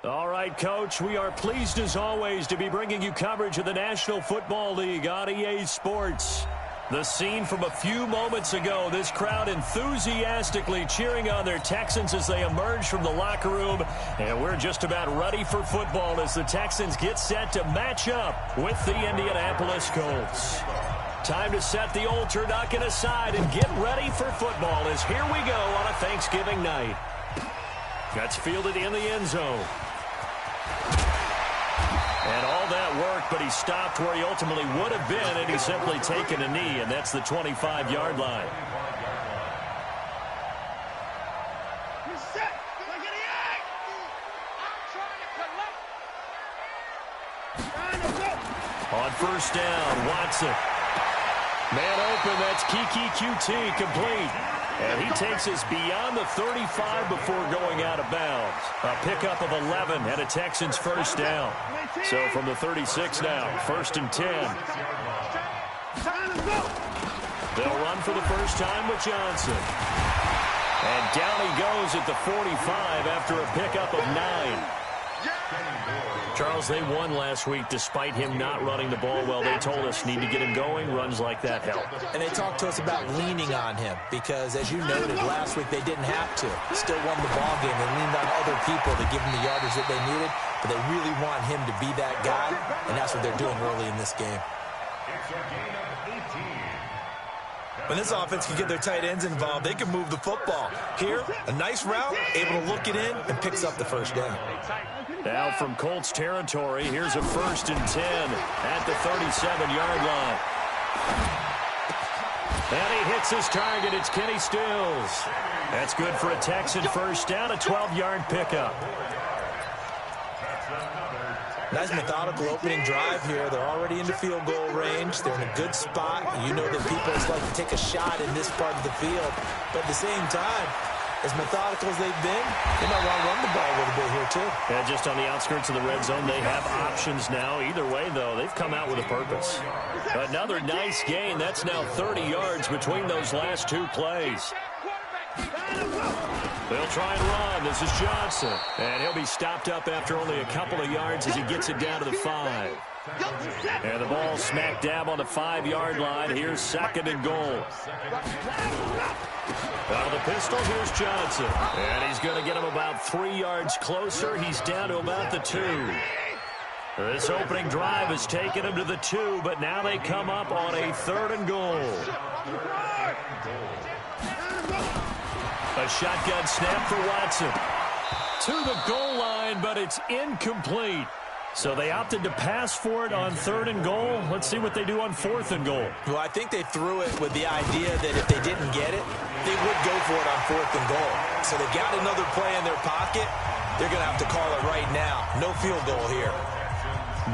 All right, Coach, we are pleased as always to be bringing you coverage of the National Football League on EA Sports. The scene from a few moments ago, this crowd enthusiastically cheering on their Texans as they emerge from the locker room. And we're just about ready for football as the Texans get set to match up with the Indianapolis Colts. Time to set the old turducken aside and get ready for football as here we go on a Thanksgiving night. That's fielded in the end zone. And all that work, but he stopped where he ultimately would have been, and he's simply taken a knee, and that's the 25-yard line. On first down, Watson. Man open, that's Kiki QT, complete. And he takes us beyond the 35 before going out of bounds. A pickup of 11 and a Texans first down. So from the 36 now, 1st and 10. They'll run for the first time with Johnson. And down he goes at the 45 after a pickup of 9. Charles, they won last week despite him not running the ball well. They told us need to get him going. Runs like that help. And they talked to us about leaning on him because, as you noted, last week they didn't have to. Still won the ball game. They leaned on other people to give them the yardage that they needed, but they really want him to be that guy, and that's what they're doing early in this game. When this offense can get their tight ends involved, they can move the football. Here, a nice route, able to look it in, and picks up the first down. Now from Colts territory, here's a 1st and 10 at the 37-yard line. And he hits his target. It's Kenny Stills. That's good for a Texan first down, a 12-yard pickup. Nice methodical opening drive here. They're already in the field goal range. They're in a good spot. You know that people just like to take a shot in this part of the field. But at the same time, as methodical as they've been, they might want to run the ball a little bit here too. Yeah, just on the outskirts of the red zone, they have options now. Either way, though, they've come out with a purpose. Another nice gain. That's now 30 yards between those last two plays. They'll try and run. This is Johnson. And he'll be stopped up after only a couple of yards as he gets it down to the 5. And the ball smack dab on the 5-yard line. Here's 2nd and goal. Out of the pistol, here's Johnson. And he's going to get him about 3 yards closer. He's down to about the 2. This opening drive has taken him to the 2, but now they come up on a 3rd and goal. A shotgun snap for Watson. To the goal line, but it's incomplete. So they opted to pass for it on 3rd and goal. Let's see what they do on 4th and goal. Well, I think they threw it with the idea that if they didn't get it, they would go for it on 4th and goal. So they got another play in their pocket. They're going to have to call it right now. No field goal here.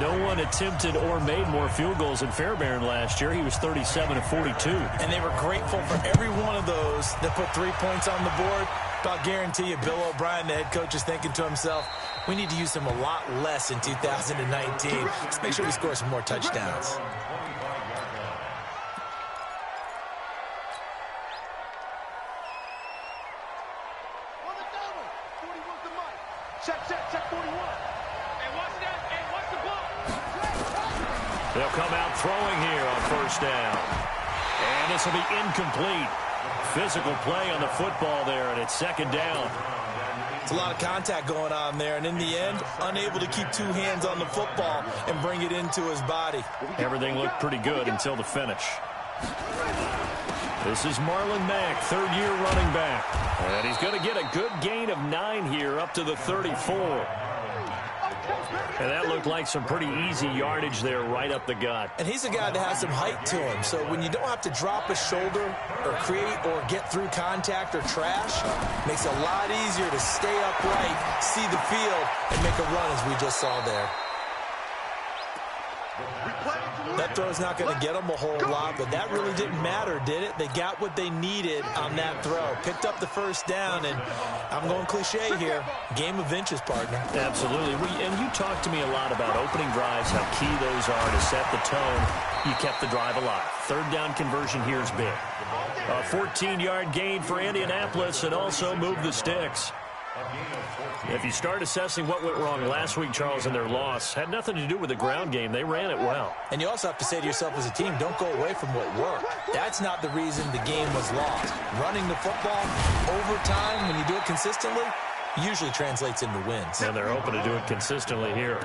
No one attempted or made more field goals than Fairbairn last year. He was 37 of 42. And they were grateful for every one of those that put 3 points on the board. But I'll guarantee you, Bill O'Brien, the head coach, is thinking to himself, we need to use him a lot less in 2019. Let's make sure we score some more touchdowns. Check 41. Hey, watch that. Hey, watch the ball. They'll come out throwing here on 1st down. And this will be incomplete. Physical play on the football there, and it's 2nd down. It's a lot of contact going on there, and in the end, unable to keep 2 hands on the football and bring it into his body. Everything looked pretty good until the finish. This is Marlon Mack, 3rd-year running back. And he's going to get a good gain of 9 here up to the 34. And that looked like some pretty easy yardage there right up the gut. And he's a guy that has some height to him. So when you don't have to drop a shoulder or create or get through contact or trash, makes it a lot easier to stay upright, see the field, and make a run as we just saw there. That throw's not going to get them a whole lot, but that really didn't matter, did it? They got what they needed on that throw. Picked up the first down, and I'm going cliche here. Game of inches, partner. Absolutely. And you talked to me a lot about opening drives, how key those are to set the tone. You kept the drive alive. 3rd down conversion here is big. A 14-yard gain for Indianapolis and also move the sticks. If you start assessing what went wrong last week, Charles, in their loss, had nothing to do with the ground game. They ran it well. And you also have to say to yourself as a team, don't go away from what worked. That's not the reason the game was lost. Running the football over time, when you do it consistently, usually translates into wins. And they're open to do it consistently here.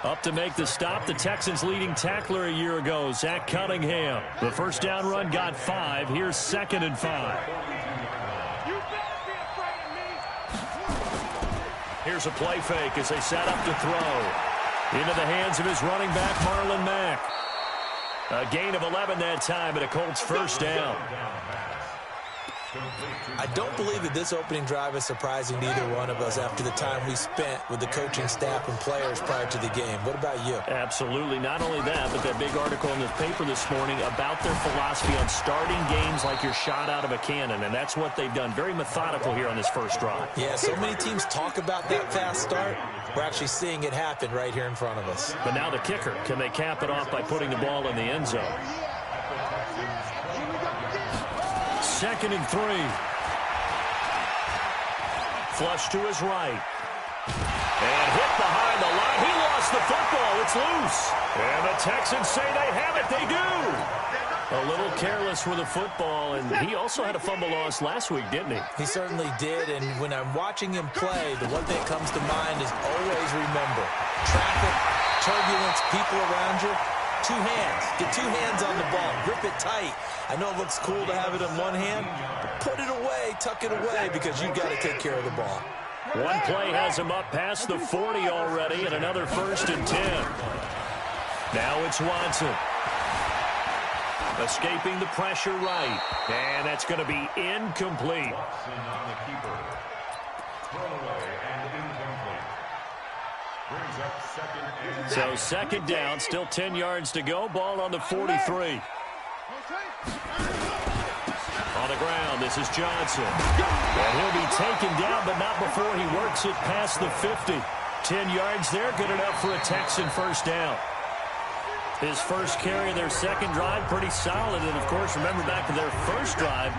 Up to make the stop, the Texans' leading tackler a year ago, Zach Cunningham. The first down run got 5. Here's 2nd and 5. Here's a play fake as they set up to throw. Into the hands of his running back, Marlon Mack. A gain of 11 that time, and a Colts first down. I don't believe that this opening drive is surprising to either one of us after the time we spent with the coaching staff and players prior to the game. What about you? Absolutely. Not only that, but that big article in the paper this morning about their philosophy on starting games like you're shot out of a cannon, and that's what they've done. Very methodical here on this first drive. Yeah, so many teams talk about that fast start. We're actually seeing it happen right here in front of us. But now the kicker. Can they cap it off by putting the ball in the end zone? 2nd and 3. Flush to his right. And hit behind the line. He lost the football. It's loose. And the Texans say they have it. They do. A little careless with the football, and he also had a fumble loss last week, didn't he? He certainly did, and when I'm watching him play, the one thing that comes to mind is always remember, traffic, turbulence, people around you, 2 hands. Get 2 hands on the ball. Grip it tight. I know it looks cool to have it in one hand, but put it away, tuck it away, because you've got to take care of the ball. One play has him up past the 40 already, and another 1st and 10. Now it's Watson. Escaping the pressure right. And that's going to be incomplete. So 2nd down, still 10 yards to go. Ball on the 43. On the ground, this is Johnson. And he'll be taken down, but not before he works it past the 50. 10 yards there, good enough for a Texan first down. His first carry of their second drive, pretty solid. And, of course, remember back to their first drive,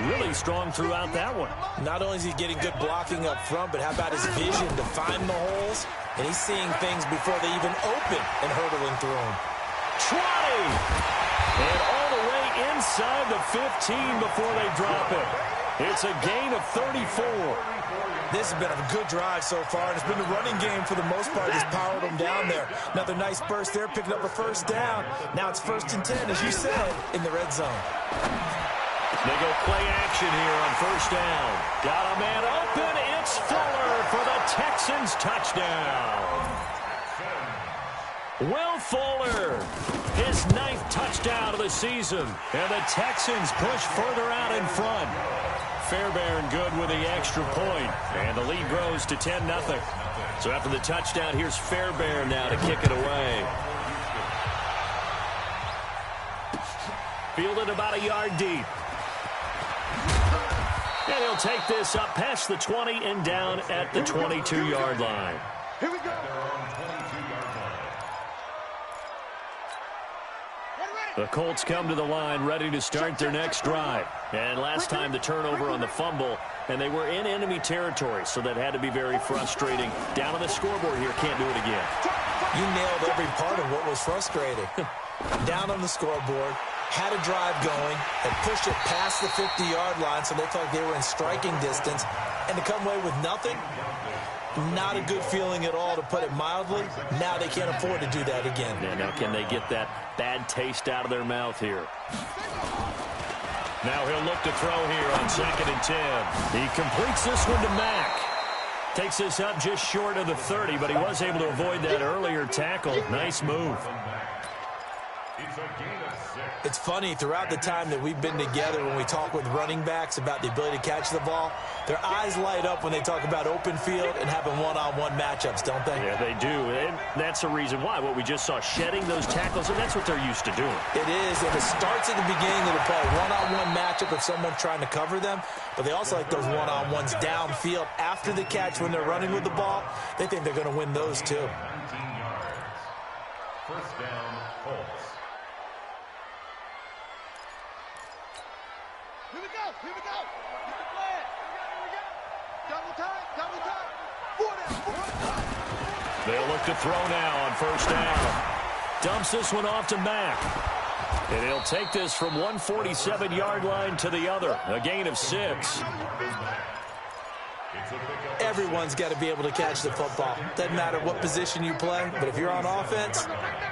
really strong throughout that one. Not only is he getting good blocking up front, but how about his vision to find the holes? And he's seeing things before they even open and hurdling through them. 20! And all the way inside the 15 before they drop it. It's a gain of 34. This has been a good drive so far, and it's been the running game for the most part that's powered them down there. Another nice burst there, picking up a first down. Now it's 1st and 10, as you said, in the red zone. They go play action here on first down. Got a man open. It's Fuller for the Texans touchdown. Will Fuller, his 9th touchdown of the season. And the Texans push further out in front. Fairbairn good with the extra point, and the lead grows to 10-0. So after the touchdown, here's Fairbairn now to kick it away. Fielded about a yard deep. And he'll take this up past the 20 and down at the 22-yard line. Here we go. The Colts come to the line ready to start their next drive. And last time the turnover on the fumble, and they were in enemy territory, so that had to be very frustrating. Down on the scoreboard here, can't do it again. You nailed every part of what was frustrating. Down on the scoreboard, had a drive going, and pushed it past the 50-yard line, so they thought they were in striking distance, and to come away with nothing, not a good feeling at all, to put it mildly. Now they can't afford to do that again. Yeah, now can they get that bad taste out of their mouth here? Now he'll look to throw here on 2nd and 10. He completes this one to Mack. Takes this up just short of the 30, but he was able to avoid that earlier tackle. Nice move. It's funny, throughout the time that we've been together, when we talk with running backs about the ability to catch the ball, their eyes light up when they talk about open field and having one-on-one matchups, don't they? Yeah, they do. And that's the reason why. What we just saw, shedding those tackles, and that's what they're used to doing. It is, and it starts at the beginning of the play. One-on-one matchup if someone's trying to cover them, but they also like those one-on-ones downfield after the catch when they're running with the ball. They think they're going to win those too. 19 yards. First down, Colts. Here we go. Here we go. Get the flag. Here we go. Double time. They'll look to throw now on first down. Dumps this one off to Mack. And he'll take this from 147-yard line to the other. A gain of 6. Everyone's got to be able to catch the football. Doesn't matter what position you play, but if you're on offense,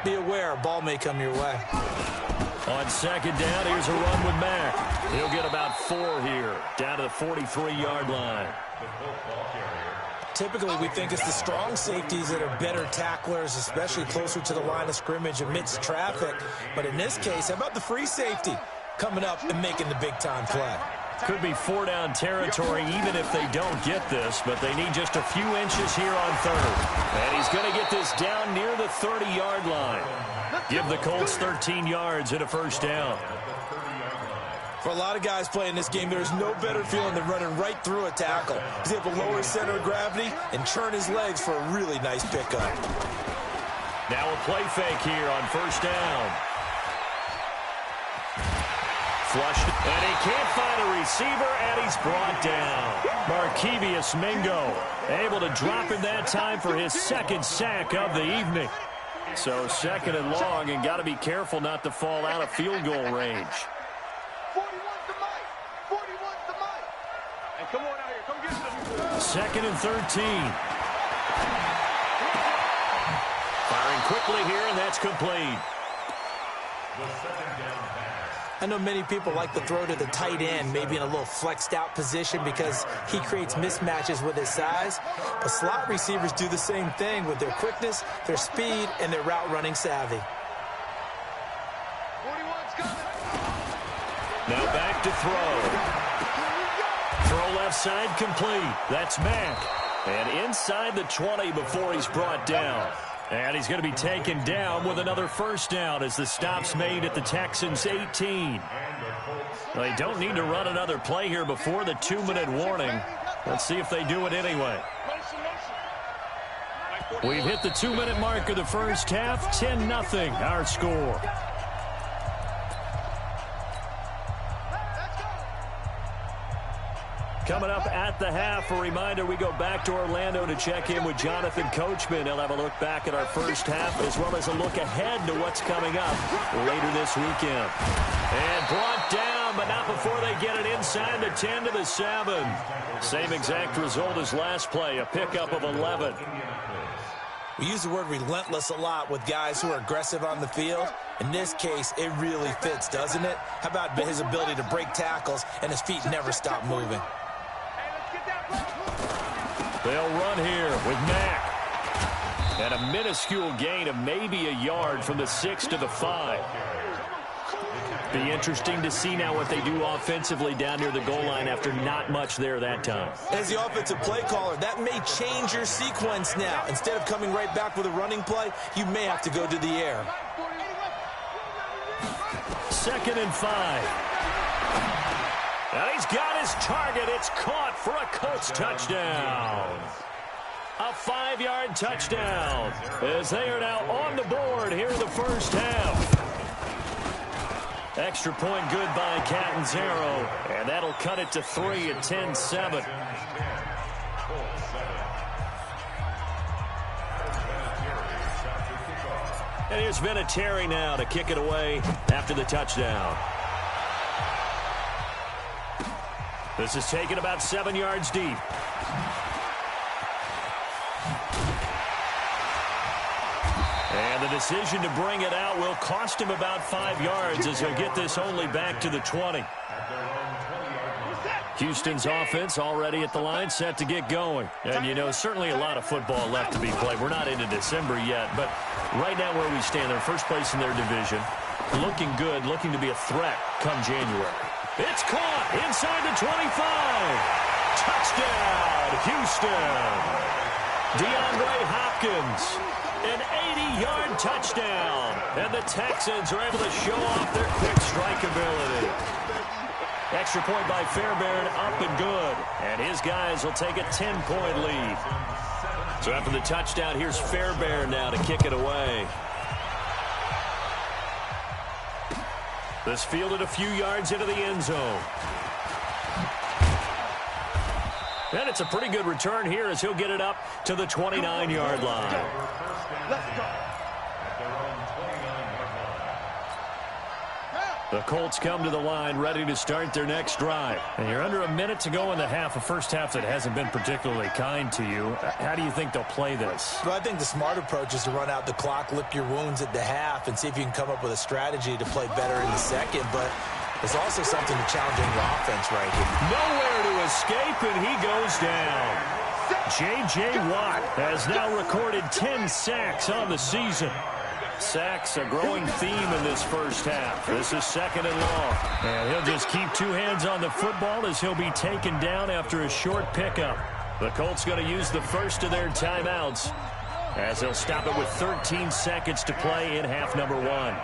be aware a ball may come your way. On second down, here's a run with Mack. He'll get about 4 here, down to the 43-yard line. Typically, we think it's the strong safeties that are better tacklers, especially closer to the line of scrimmage amidst traffic. But in this case, how about the free safety coming up and making the big-time play? Could be 4-down territory even if they don't get this, but they need just a few inches here on third. And he's going to get this down near the 30-yard line. Give the Colts 13 yards and a first down. For a lot of guys playing this game, there's no better feeling than running right through a tackle. He's able to lower his center of gravity and churn his legs for a really nice pickup. Now a play fake here on first down. Flushed, and he can't find a receiver, and he's brought down. Markevius Mingo able to drop him that time for his second sack of the evening. So second and long, and got to be careful not to fall out of field goal range. 41's the mic. 41's the mic. And come on out here. Come get this. Second and 13. Firing quickly here, and that's complete. I know many people like to throw to the tight end, maybe in a little flexed out position because he creates mismatches with his size. But slot receivers do the same thing with their quickness, their speed, and their route running savvy. 41's coming. Now back to throw. Throw left side complete. That's Mack. And inside the 20 before he's brought down. And he's going to be taken down with another first down as the stop's made at the Texans' 18. They don't need to run another play here before the 2-minute warning. Let's see if they do it anyway. We've hit the 2-minute mark of the first half. 10-0 our score. Coming up at the half, a reminder, we go back to Orlando to check in with Jonathan Coachman. He'll have a look back at our first half as well as a look ahead to what's coming up later this weekend. And brought down, but not before they get it inside the 10 to the 7. Same exact result as last play, a pickup of 11. We use the word relentless a lot with guys who are aggressive on the field. In this case, it really fits, doesn't it? How about his ability to break tackles and his feet never stop moving? They'll run here with Mack. And a minuscule gain of maybe a yard from the 6 to the 5. Be interesting to see now what they do offensively down near the goal line after not much there that time. As the offensive play caller, that may change your sequence now. Instead of coming right back with a running play, you may have to go to the air. 2nd and 5. And he's got his target. It's caught for a Colts touchdown. A 5-yard touchdown as they are now on the board here in the first half. Extra point good by Catanzaro, and that'll cut it to 3 at 10-7. And here's Vinatieri now to kick it away after the touchdown. This is taken about 7 yards deep. And the decision to bring it out will cost him about 5 yards as he'll get this only back to the 20. Houston's offense already at the line, set to get going. And, you know, certainly a lot of football left to be played. We're not into December yet, but right now where we stand, they're first place in their division. Looking good, looking to be a threat come January. It's caught inside the 25. Touchdown, Houston. DeAndre Hopkins, an 80-yard touchdown. And the Texans are able to show off their quick strike ability. Extra point by Fairbairn, up and good. And his guys will take a 10-point lead. So after the touchdown, here's Fairbairn now to kick it away. This fielded a few yards into the end zone. And it's a pretty good return here as he'll get it up to the 29-yard line. Let's go. The Colts come to the line ready to start their next drive. And you're under a minute to go in the half, a first half that hasn't been particularly kind to you. How do you think they'll play this? Well, I think the smart approach is to run out the clock, lick your wounds at the half, and see if you can come up with a strategy to play better in the second. But there's also something to challenging your offense right here. Nowhere to escape, and he goes down. J.J. Watt has now recorded 10 sacks on the season. Sacks, a growing theme in this first half. This is second and long. And he'll just keep two hands on the football as he'll be taken down after a short pickup. The Colts going to use the first of their timeouts as they'll stop it with 13 seconds to play in half number one.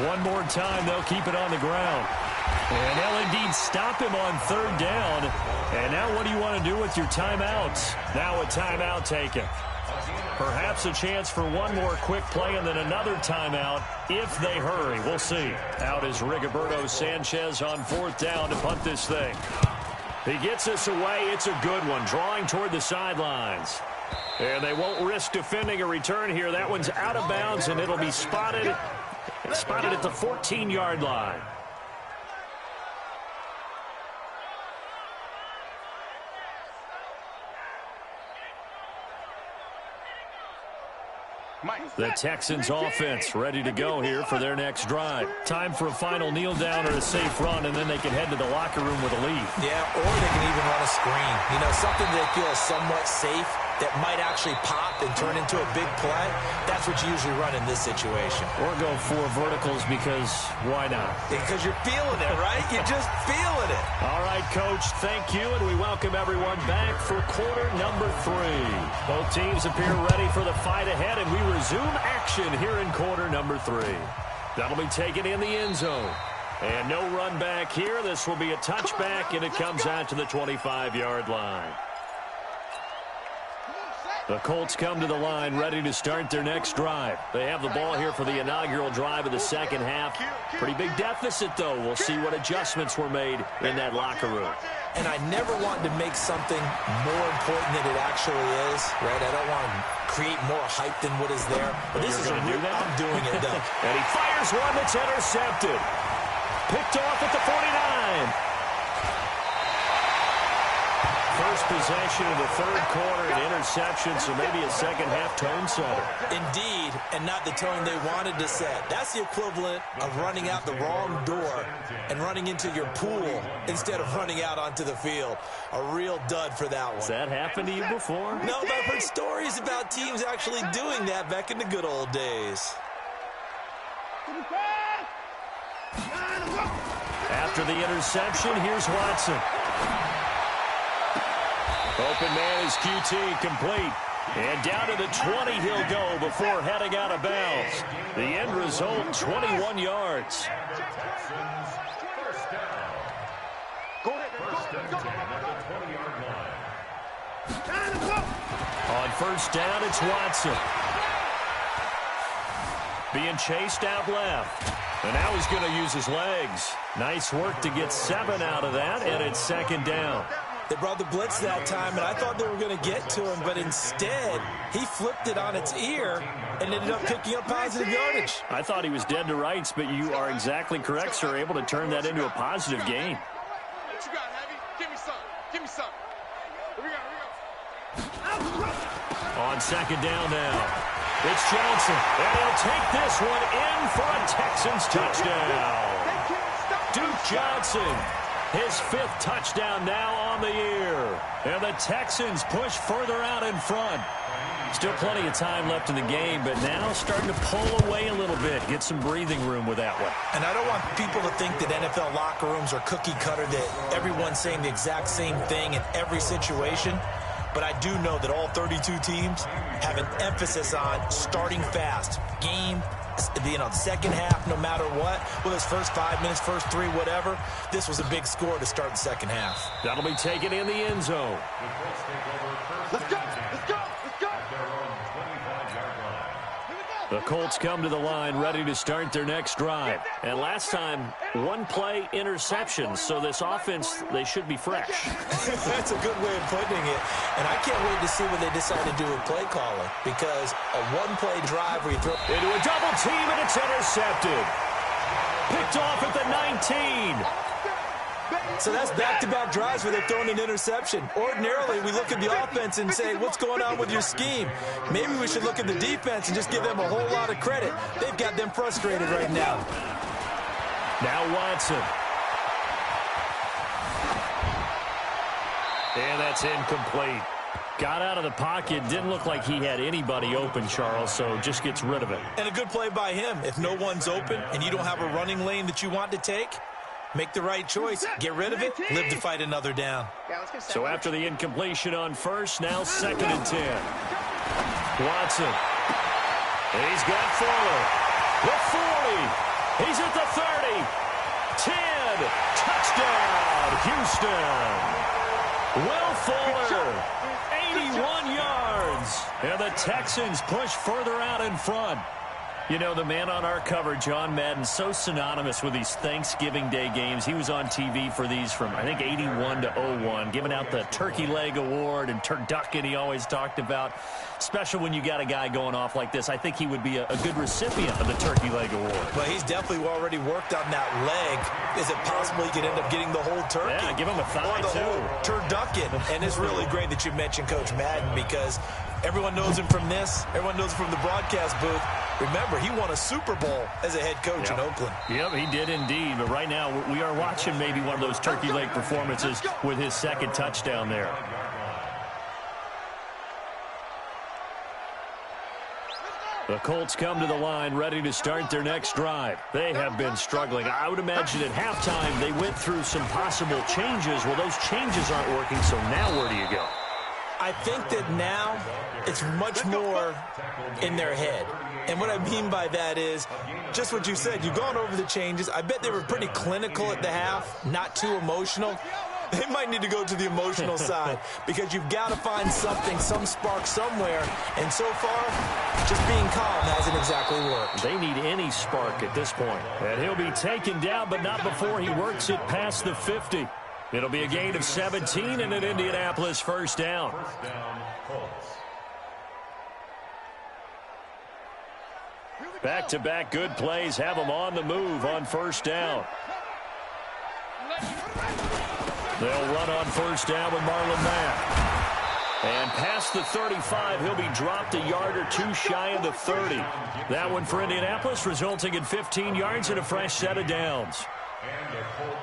One more time, they'll keep it on the ground. And they'll indeed stop him on third down. And now what do you want to do with your timeouts? Now a timeout taken. Perhaps a chance for one more quick play and then another timeout if they hurry. We'll see. Out is Rigoberto Sanchez on fourth down to punt this thing. He gets us away. It's a good one, drawing toward the sidelines. And they won't risk defending a return here. That one's out of bounds, and it'll be spotted at the 14-yard line. The Texans offense ready to go here for their next drive. Time for a final kneel down or a safe run, and then they can head to the locker room with a lead. Yeah, or they can even run a screen. You know, something they feel is somewhat safe that might actually pop and turn into a big play. That's what you usually run in this situation. Or go for verticals because why not? Because you're feeling it, right? You're just feeling it. All right, Coach, thank you, and we welcome everyone back for quarter number 3. Both teams appear ready for the fight ahead, and we resume action here in quarter number 3. That'll be taken in the end zone. And no run back here. This will be a touchback, and it comes out to the 25-yard line. The Colts come to the line ready to start their next drive. They have the ball here for the inaugural drive of the second half. Pretty big deficit, though. We'll see what adjustments were made in that locker room. And I never want to make something more important than it actually is, right? I don't want to create more hype than what is there. But this is I'm doing it, though. And he fires one that's intercepted. Picked off at the 49. First possession of the third quarter, an interception, so maybe a second-half tone setter. Indeed, and not the tone they wanted to set. That's the equivalent of running out the wrong door and running into your pool instead of running out onto the field. A real dud for that one. Has that happened to you before? No, but I've heard stories about teams actually doing that back in the good old days. After the interception, here's Watson. Open man is QT, complete. And down to the 20 he'll go before heading out of bounds. The end result, 21 yards. On first down, it's Watson. Being chased out left. And now he's going to use his legs. Nice work to get 7 out of that, and it's second down. They brought the blitz that time, and I thought they were going to get to him, but instead, he flipped it on its ear and ended up picking up positive yardage. I thought he was dead to rights, but you are exactly correct, sir, able to turn that into a positive gain. What you got, Heavy? Give me some. Give me some. Here we go. On second down now, it's Johnson, and he'll take this one in for a Texans touchdown. Duke Johnson. His 5th touchdown now on the year. And the Texans push further out in front. Still plenty of time left in the game, but now starting to pull away a little bit. Get some breathing room with that one. And I don't want people to think that NFL locker rooms are cookie cutter, that everyone's saying the exact same thing in every situation. But I do know that all 32 teams have an emphasis on starting fast. Game, the second half, no matter what, whether it's first 5 minutes, first 3, whatever, this was a big score to start the second half. That'll be taken in the end zone. Let's go. Let's go. Let's go. The Colts come to the line ready to start their next drive. And last time, one-play interceptions. So this offense, they should be fresh. That's a good way of putting it. And I can't wait to see what they decide to do with play calling. Because a one-play drive where you throw into a double team, and it's intercepted. Picked off at the 19. So that's back-to-back drives where they're throwing an interception. Ordinarily, we look at the offense and say, what's going on with your scheme? Maybe we should look at the defense and just give them a whole lot of credit. They've got them frustrated right now. Now Watson. And that's incomplete. Got out of the pocket. Didn't look like he had anybody open, Charles, so just gets rid of it. And a good play by him. If no one's open and you don't have a running lane that you want to take, make the right choice. Get rid of it. Live to fight another down. So after the incompletion on first, now 2nd and 10. Watson. He's got Fuller. The 40. He's at the 30. 10. Touchdown, Houston. Will Fuller. 81 yards. And the Texans push further out in front. You know, the man on our cover, John Madden, so synonymous with these Thanksgiving Day games. He was on TV for these from, I think, 81 to 01, giving out the Turkey Leg Award and turducken he always talked about. Special when you got a guy going off like this. I think he would be a good recipient of the Turkey Leg Award. Well, he's definitely already worked on that leg. Is it possible he could end up getting the whole turkey? Yeah, give him a thigh, or the too. Whole turducken. And it's really great that you mentioned Coach Madden because everyone knows him from this. Everyone knows him from the broadcast booth. Remember, he won a Super Bowl as a head coach in Oakland. Yep, he did indeed. But right now, we are watching maybe one of those turkey leg performances with his 2nd touchdown there. The Colts come to the line ready to start their next drive. They have been struggling. I would imagine at halftime they went through some possible changes. Well, those changes aren't working, so now where do you go? I think that now it's much more in their head. And what I mean by that is just what you said. You've gone over the changes. I bet they were pretty clinical at the half, not too emotional. They might need to go to the emotional side because you've got to find something, some spark somewhere. And so far, just being calm hasn't exactly worked. They need any spark at this point. And he'll be taken down, but not before he works it past the 50. It'll be a gain of 17 and an Indianapolis first down. First down, Colts. Back-to-back good plays have them on the move on first down. They'll run on first down with Marlon Mack. And past the 35, he'll be dropped a yard or two shy of the 30. That one for Indianapolis, resulting in 15 yards and a fresh set of downs.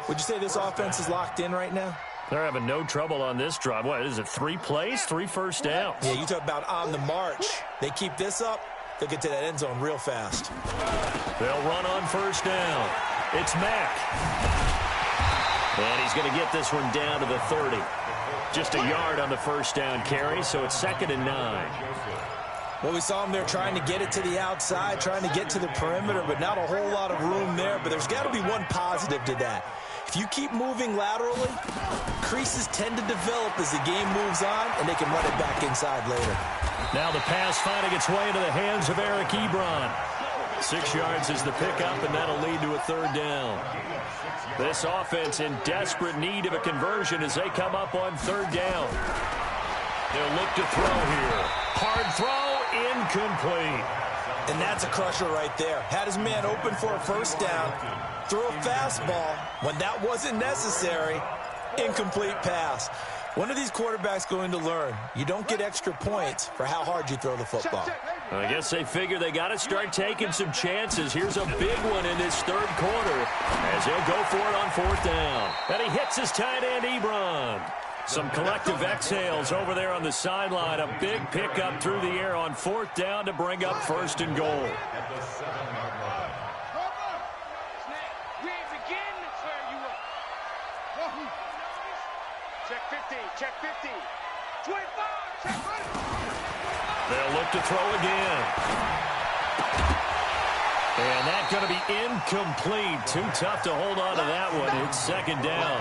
Would you say this offense is locked in right now? They're having no trouble on this drive. What is it, 3 plays, 3 first downs? Yeah, you talk about on the march. They keep this up, they'll get to that end zone real fast. They'll run on first down. It's Mack. And he's going to get this one down to the 30. Just a yard on the first down carry, so it's 2nd and 9. Well, we saw him there trying to get it to the outside, trying to get to the perimeter, but not a whole lot of room there. But there's got to be one positive to that. If you keep moving laterally, creases tend to develop as the game moves on, and they can run it back inside later. Now the pass finding its way into the hands of Eric Ebron. 6 yards is the pickup, and that'll lead to a 3rd down. This offense in desperate need of a conversion as they come up on 3rd down. They'll look to throw here. Hard throw, incomplete. And that's a crusher right there. Had his man open for a first down, threw a fastball. When that wasn't necessary, incomplete pass. When are these quarterbacks going to learn? You don't get extra points for how hard you throw the football. I guess they figure they got to start taking some chances. Here's a big one in this 3rd quarter as he'll go for it on 4th down. And he hits his tight end, Ebron. Some collective exhales over there on the sideline. A big pickup through the air on 4th down to bring up 1st and goal. Check 50, check 50. 25, check 20. They'll look to throw again. And that's going to be incomplete. Too tough to hold on to that one. It's 2nd down.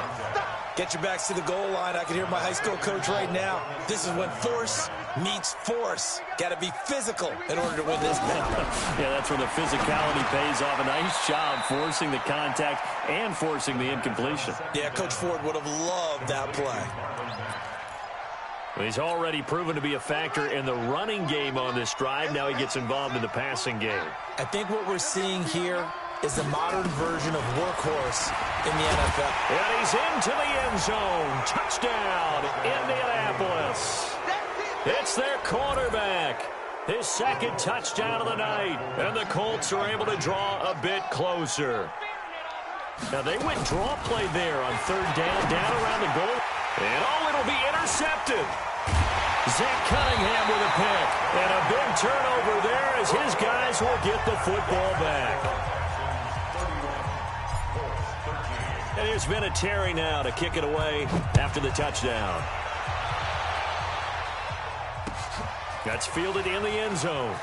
Get your backs to the goal line. I can hear my high school coach right now. This is when force meets force. Got to be physical in order to win this battle. Yeah, that's where the physicality pays off. A nice job forcing the contact and forcing the incompletion. Yeah, Coach Ford would have loved that play. He's already proven to be a factor in the running game on this drive. Now he gets involved in the passing game. I think what we're seeing here is the modern version of workhorse in the NFL. And he's into the end zone. Touchdown, Indianapolis. It's their quarterback. His second touchdown of the night. And the Colts are able to draw a bit closer. Now they went draw play there on third down around the goal. And it'll be intercepted. Zach Cunningham with a pick. And a big turnover there as his guys will get the football back. And here's Vinatieri now to kick it away after the touchdown. That's fielded in the end zone.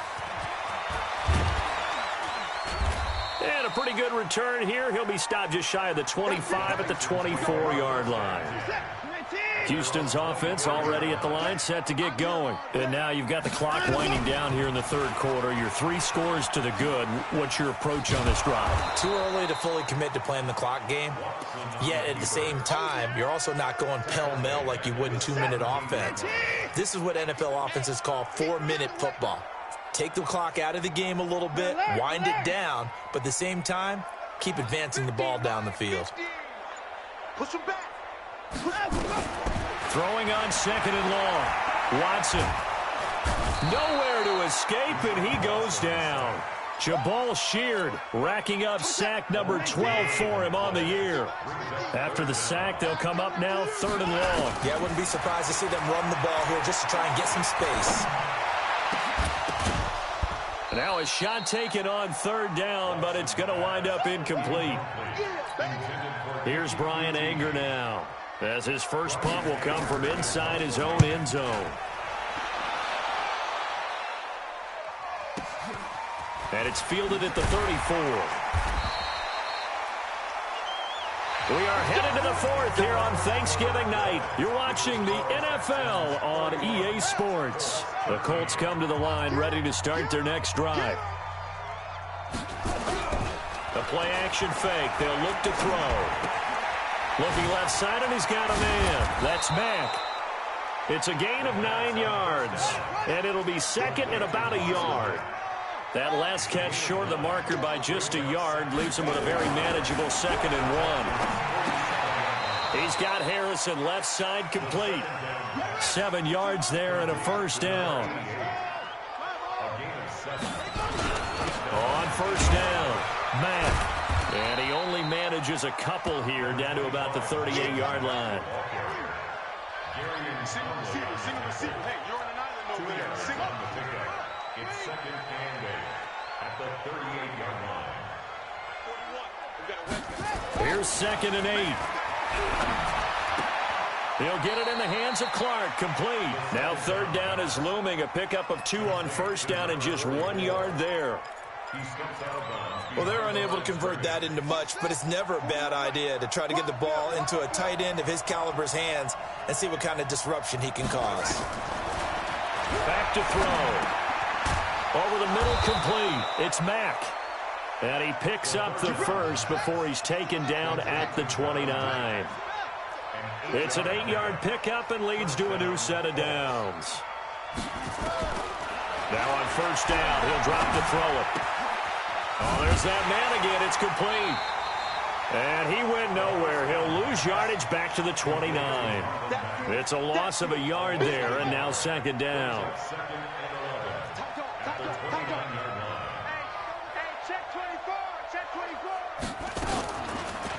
And a pretty good return here. He'll be stopped just shy of the 25 at the 24-yard line. Houston's offense already at the line, set to get going. And now you've got the clock winding down here in the third quarter. You're 3 scores to the good. What's your approach on this drive? Too early to fully commit to playing the clock game. Yet at the same time, you're also not going pell-mell like you would in 2-minute offense. This is what NFL offenses call 4-minute football. Take the clock out of the game a little bit, wind it down, but at the same time, keep advancing the ball down the field. Push him back. Throwing on second and long. Watson. Nowhere to escape, and he goes down. Jabal Sheard racking up sack number 12 for him on the year. After the sack, they'll come up now third and long. Yeah, I wouldn't be surprised to see them run the ball here just to try and get some space. Now a shot taken on third down, but it's going to wind up incomplete. Here's Brian Anger now, as his first punt will come from inside his own end zone. And it's fielded at the 34. We are headed to the fourth here on Thanksgiving night. You're watching the NFL on EA Sports. The Colts come to the line ready to start their next drive. The play action fake. They'll look to throw. Looking left side, and he's got a man. That's Mack. It's a gain of 9 yards, and it'll be second and about a yard. That last catch short of the marker by just a yard leaves him with a very manageable 2nd and 1. He's got Harrison left side complete. 7 yards there and a first down. On first down, Mack. And he only manages a couple here down to about the 38-yard line. Receiver. Hey, you're on an island over there. It's second and 8 at the 38-yard line. Here's 2nd and 8. He'll get it in the hands of Clark, complete. Now third down is looming, a pickup of 2 on first down and just 1 yard there. Well, they're unable to convert that into much, but it's never a bad idea to try to get the ball into a tight end of his caliber's hands and see what kind of disruption he can cause. Back to throw. Over the middle, complete. It's Mack. And he picks up the first before he's taken down at the 29. It's an 8-yard pickup and leads to a new set of downs. Now on first down, he'll drop to throw it. Oh, there's that man again. It's complete. And he went nowhere. He'll lose yardage back to the 29. It's a loss of a yard there, and now 2nd down.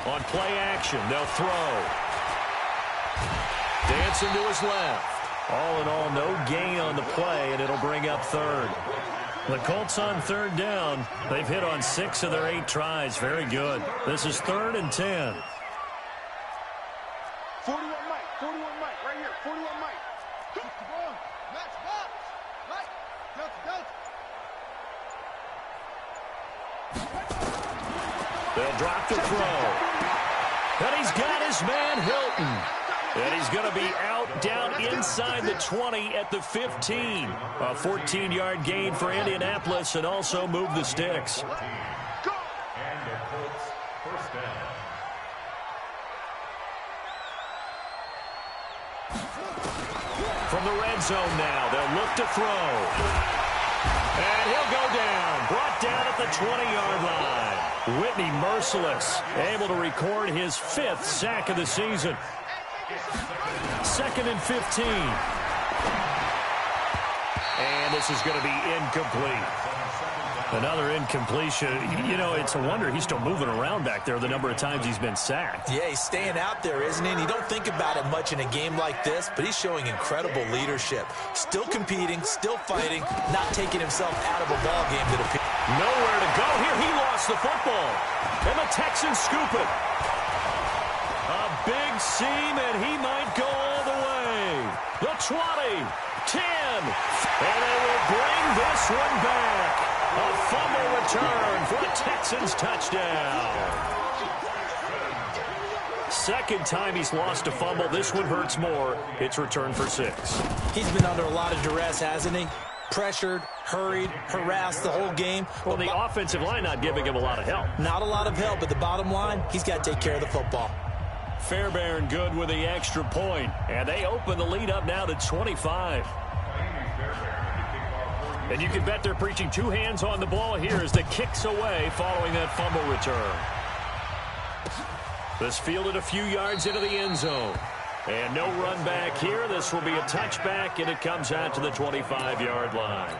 On play action, they'll throw. Dancing to his left. All in all, no gain on the play, and it'll bring up third. The Colts on third down. They've hit on 6 of their 8 tries. Very good. This is 3rd and 10. 41 Mike, right here. 41 Mike. Let's go. Mike, go. They'll drop the throw. And he's got his man Hilton. And he's going to be out down inside the 20 at the 15. A 14-yard gain for Indianapolis and also move the sticks. And the Colts first down. From the red zone now, they'll look to throw. And he'll go down, brought down at the 20-yard line. Whitney merciless, able to record his 5th sack of the season. 2nd and 15. And this is going to be incomplete. Another incompletion. You know, it's a wonder he's still moving around back there the number of times he's been sacked. Yeah, he's staying out there, isn't he? And you don't think about it much in a game like this, but he's showing incredible leadership. Still competing, still fighting, not taking himself out of a ball game that appears. Nowhere to go here. He lost the football. And the Texans scoop it. A big seam, and he might go all the way. The 20, 10, and they will bring this one back. A fumble return for a Texans touchdown. Second time he's lost a fumble. This one hurts more. It's returned for 6. He's been under a lot of duress, hasn't he? Pressured, hurried, harassed the whole game. Well, the offensive line not giving him a lot of help. Not a lot of help, but the bottom line, he's got to take care of the football. Fairbairn good with the extra point, and they open the lead up now to 25. And you can bet they're preaching 2 hands on the ball here as the kick's away following that fumble return. This fielded a few yards into the end zone. And no run back here. This will be a touchback, and it comes out to the 25-yard line.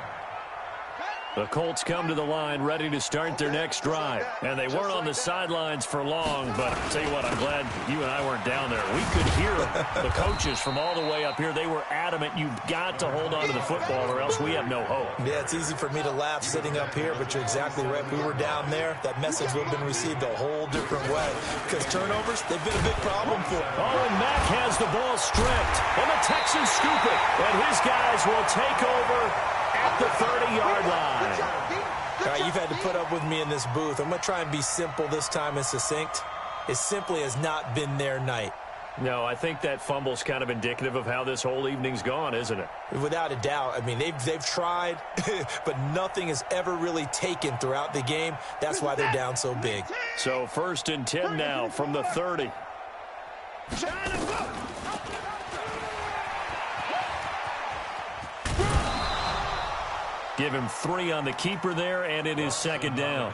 The Colts come to the line ready to start their next drive. And they weren't on the sidelines for long, but I'll tell you what, I'm glad you and I weren't down there. We could hear the coaches from all the way up here. They were adamant, you've got to hold on to the football or else we have no hope. Yeah, it's easy for me to laugh sitting up here, but you're exactly right. If we were down there, that message would have been received a whole different way. Because turnovers, they've been a big problem for them. Oh, and Mack has the ball stripped. And the Texans scoop it. And his guys will take over at the 30-yard line. All right, you've had to put up with me in this booth. I'm going to try and be simple this time and succinct. It simply has not been their night. No, I think that fumble's kind of indicative of how this whole evening's gone, isn't it? Without a doubt. I mean, they've tried, but nothing has ever really taken throughout the game. That's why they're down so big. So 1st and 10 now from the 30. Give him 3 on the keeper there, and it is 2nd down.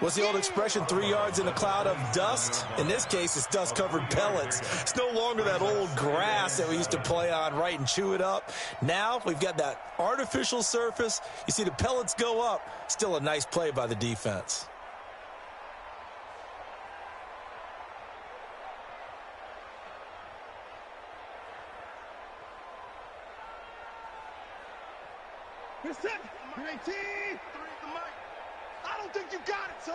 What's the old expression, 3 yards in a cloud of dust? In this case, it's dust-covered pellets. It's no longer that old grass that we used to play on, right, and chew it up. Now we've got that artificial surface. You see the pellets go up. Still a nice play by the defense. You're set. You're 18. I don't think you got it, son.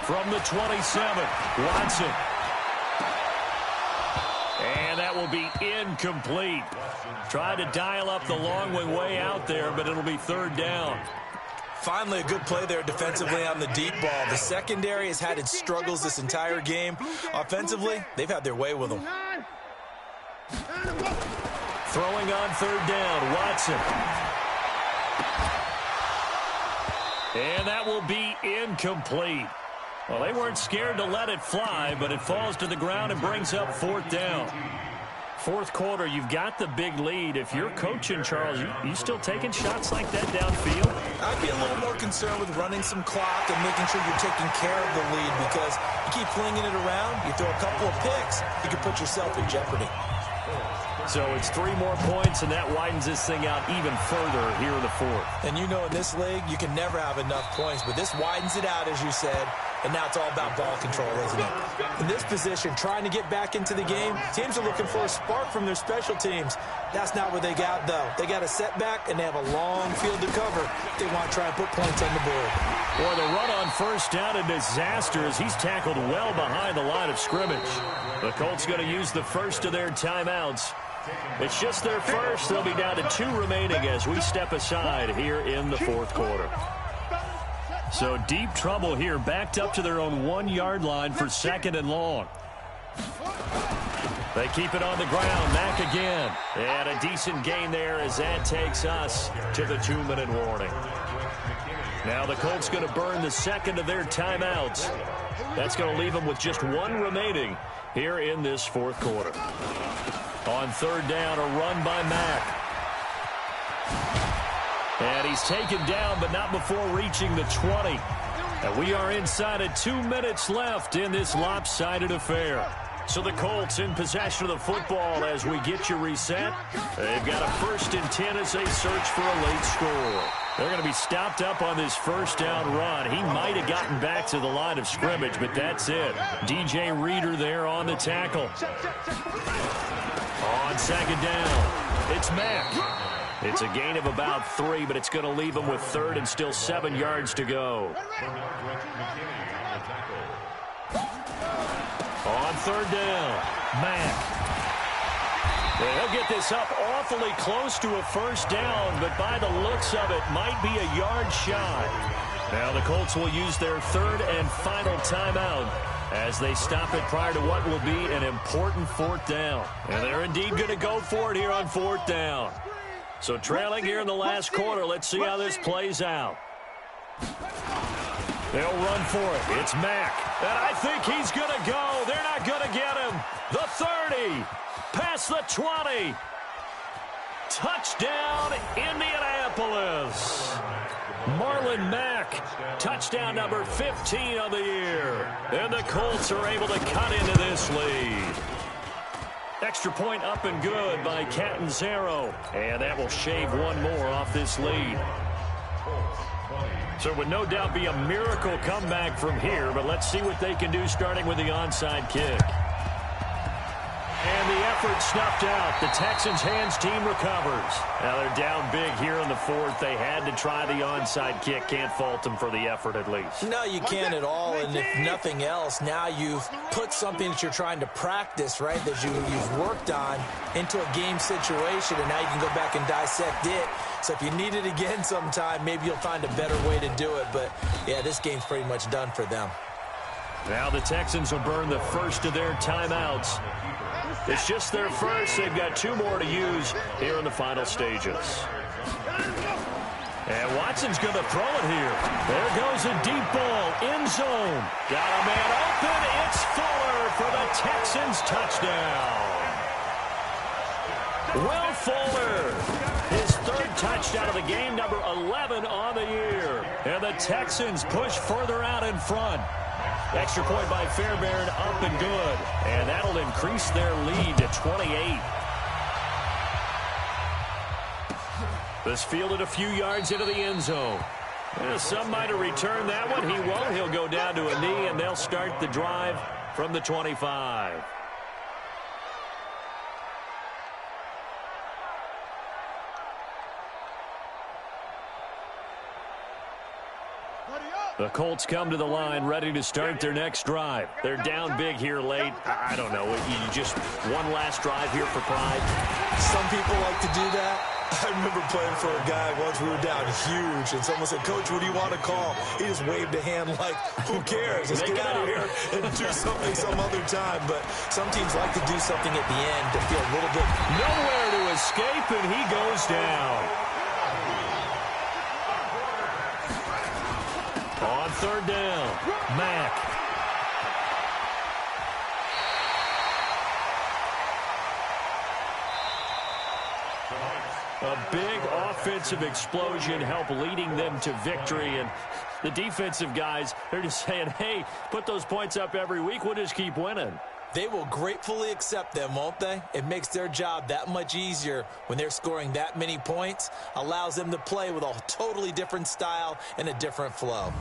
From the 27, Watson. And that will be incomplete. Tried to dial up the long way out there, but it'll be 3rd down. Finally, a good play there defensively on the deep ball. The secondary has had its struggles this entire game. Offensively, they've had their way with them. Throwing on 3rd down, Watson. And that will be incomplete. Well, they weren't scared to let it fly, but it falls to the ground and brings up 4th down. 4th quarter, you've got the big lead. If you're coaching, Charles, you still taking shots like that downfield? I'd be a little more concerned with running some clock and making sure you're taking care of the lead, because you keep flinging it around, you throw a couple of picks, you can put yourself in jeopardy. So it's 3 more points, and that widens this thing out even further here in the 4th. And you know in this league, you can never have enough points, but this widens it out, as you said, and now it's all about ball control, isn't it? In this position, trying to get back into the game, teams are looking for a spark from their special teams. That's not what they got, though. They got a setback, and they have a long field to cover. They want to try and put points on the board. Boy, the run on 1st down, a disaster as he's tackled well behind the line of scrimmage. The Colts going to use the first of their timeouts. It's just their first. They'll be down to 2 remaining as we step aside here in the 4th quarter. So deep trouble here, backed up to their own 1-yard line for 2nd and long. They keep it on the ground. Mack again. And a decent gain there as that takes us to the 2-minute warning. Now the Colts going to burn the second of their timeouts. That's going to leave them with just 1 remaining here in this 4th quarter. On 3rd down, a run by Mack. And he's taken down, but not before reaching the 20. And we are inside of 2 minutes left in this lopsided affair. So the Colts in possession of the football as we get you reset. They've got a 1st and 10 as they search for a late score. They're going to be stopped up on this 1st down run. He might have gotten back to the line of scrimmage, but that's it. DJ Reader there on the tackle. On 2nd down, it's Mack. It's a gain of about 3, but it's going to leave him with 3rd and still 7 yards to go. On 3rd down, Mack. Well, he'll get this up awfully close to a 1st down, but by the looks of it, might be a yard shy. Now the Colts will use their 3rd and final timeout as they stop it prior to what will be an important 4th down. And they're indeed going to go for it here on 4th down. So trailing here in the last quarter, let's see how this plays out. They'll run for it. It's Mack. And I think he's going to go. They're not going to get him. The 30. Past the 20. Touchdown, Indianapolis. Marlon Mack, touchdown number 15 of the year. And the Colts are able to cut into this lead. Extra point up and good by Catanzaro. And that will shave 1 more off this lead. So it would no doubt be a miracle comeback from here, but let's see what they can do starting with the onside kick. And the effort snuffed out. The Texans' hands team recovers. Now they're down big here in the 4th. They had to try the onside kick. Can't fault them for the effort at least. No, you can't at all. And if nothing else, now you've put something that you're trying to practice, right, that you've worked on into a game situation, and now you can go back and dissect it. So if you need it again sometime, maybe you'll find a better way to do it. But, yeah, this game's pretty much done for them. Now the Texans will burn the 1st of their timeouts. It's just their 1st. They've got 2 more to use here in the final stages. And Watson's going to throw it here. There goes a deep ball, end zone. Got a man open. It's Fuller for the Texans touchdown. Will Fuller, his 3rd touchdown of the game, number 11 on the year. And the Texans push further out in front. Extra point by Fairbairn, up and good. And that'll increase their lead to 28. This fielded a few yards into the end zone. Some might have returned that one. He won't. He'll go down to a knee, and they'll start the drive from the 25. The Colts come to the line ready to start their next drive. They're down big here late. I don't know. You just one last drive here for pride. Some people like to do that. I remember playing for a guy once. We were down huge, and someone said, "Coach, what do you want to call?" He just waved a hand like, "Who cares? Let's get out of here and do something some other time." But some teams like to do something at the end to feel a little bit. Nowhere to escape, and he goes down. On 3rd down, Mack. A big offensive explosion helped leading them to victory. And the defensive guys, they're just saying, hey, put those points up every week. We'll just keep winning. They will gratefully accept them, won't they? It makes their job that much easier when they're scoring that many points. Allows them to play with a totally different style and a different flow.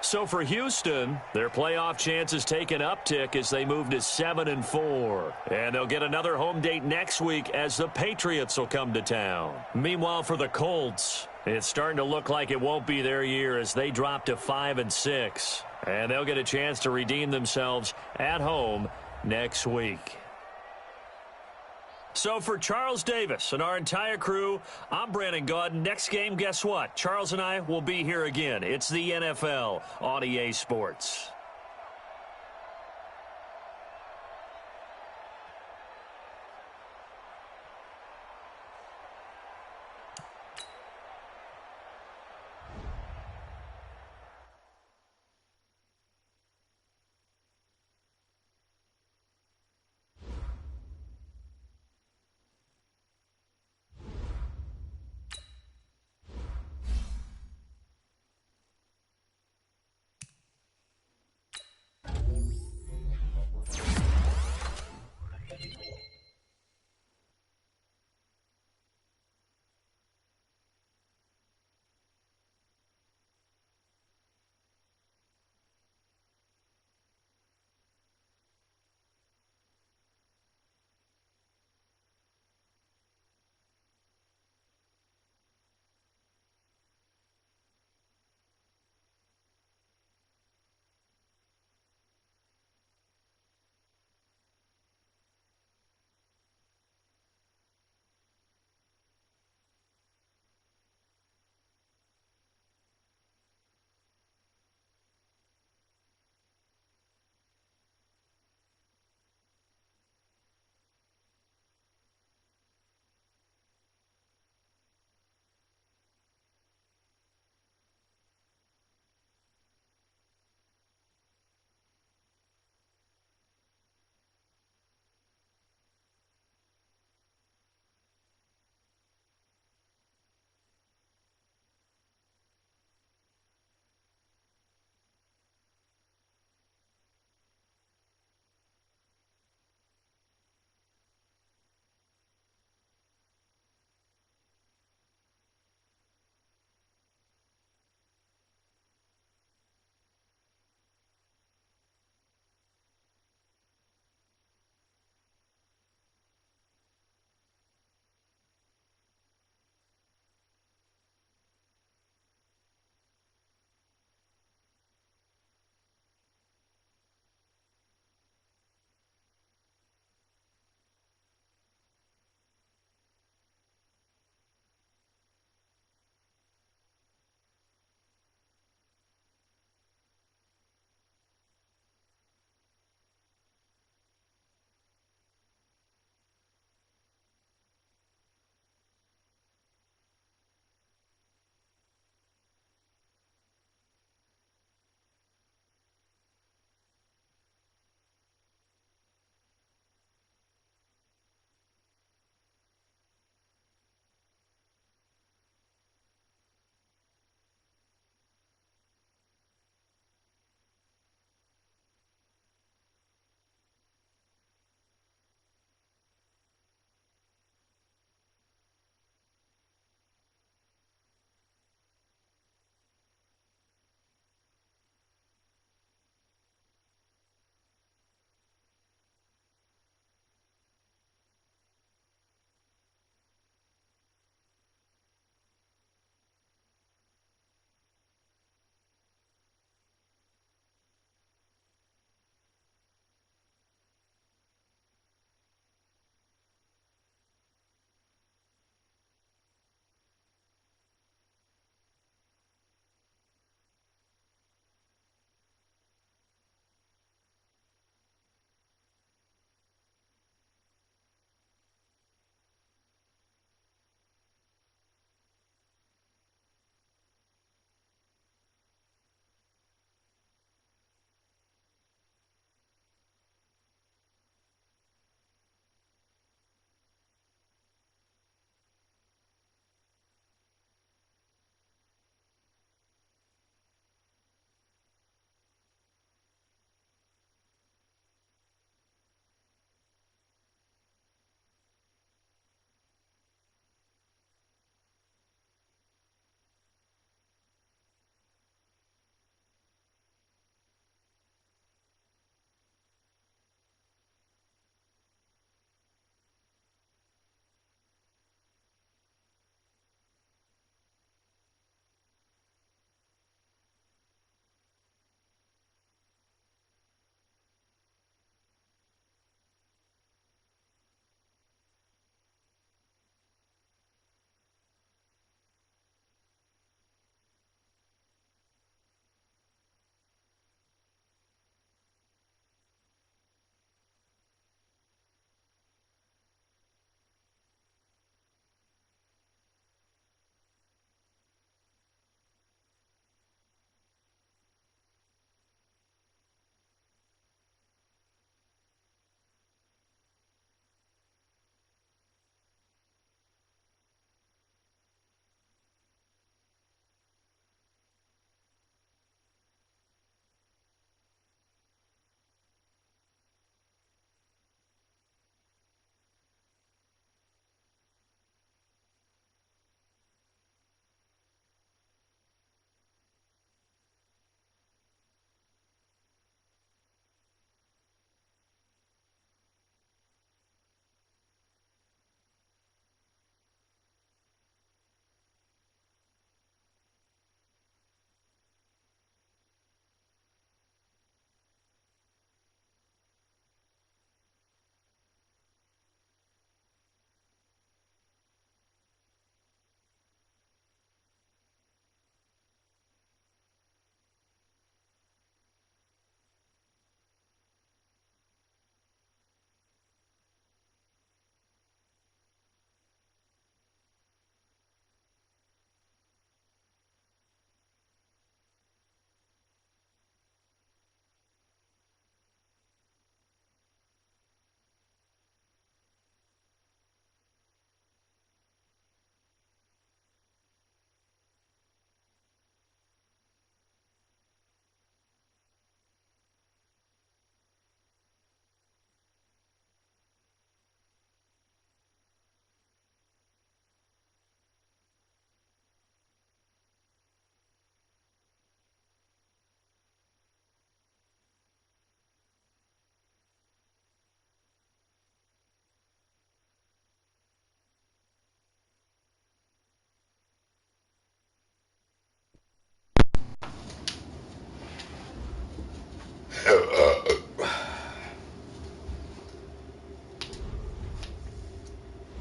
So for Houston, their playoff chances take an uptick as they move to 7-4. And they'll get another home date next week as the Patriots will come to town. Meanwhile, for the Colts, it's starting to look like it won't be their year as they drop to 5-6. And they'll get a chance to redeem themselves at home next week. So for Charles Davis and our entire crew, I'm Brandon Gaudin. Next game, guess what? Charles and I will be here again. It's the NFL on EA Sports.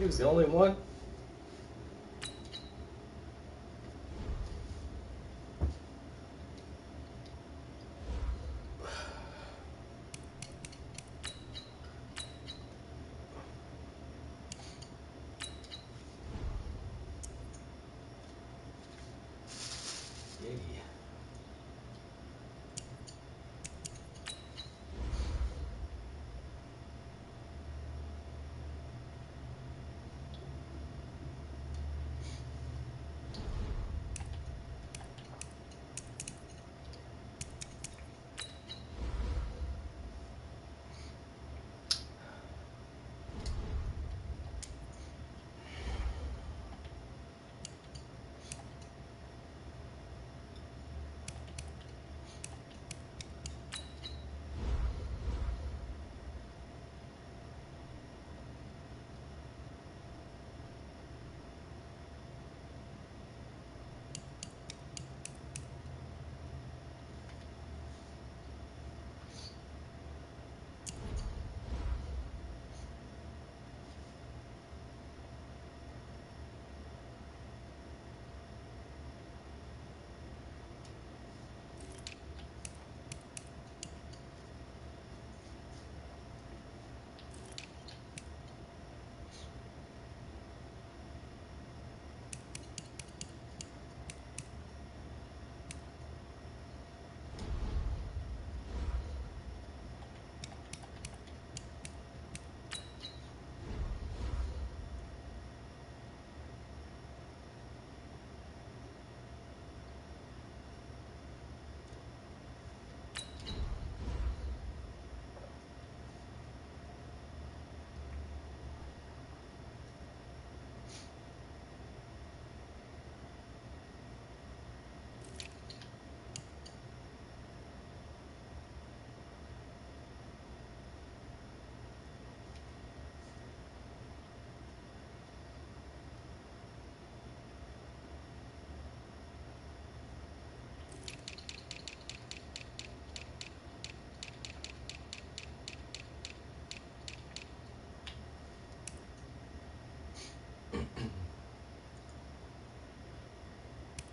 He was the only one.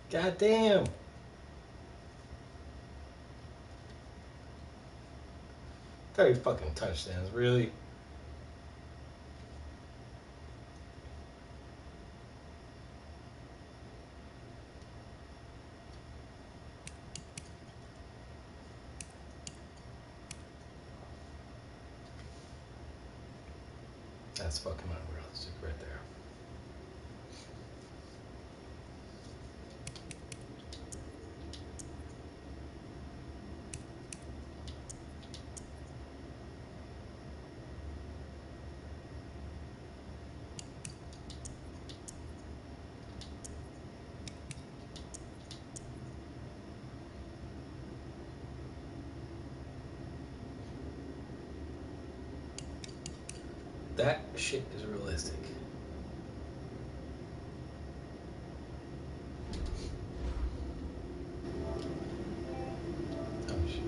God damn. 30 fucking touchdowns, really? That's fucking unrealistic right there. That shit is realistic. Oh shit.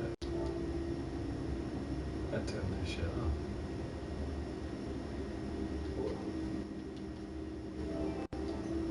I turned this shit off.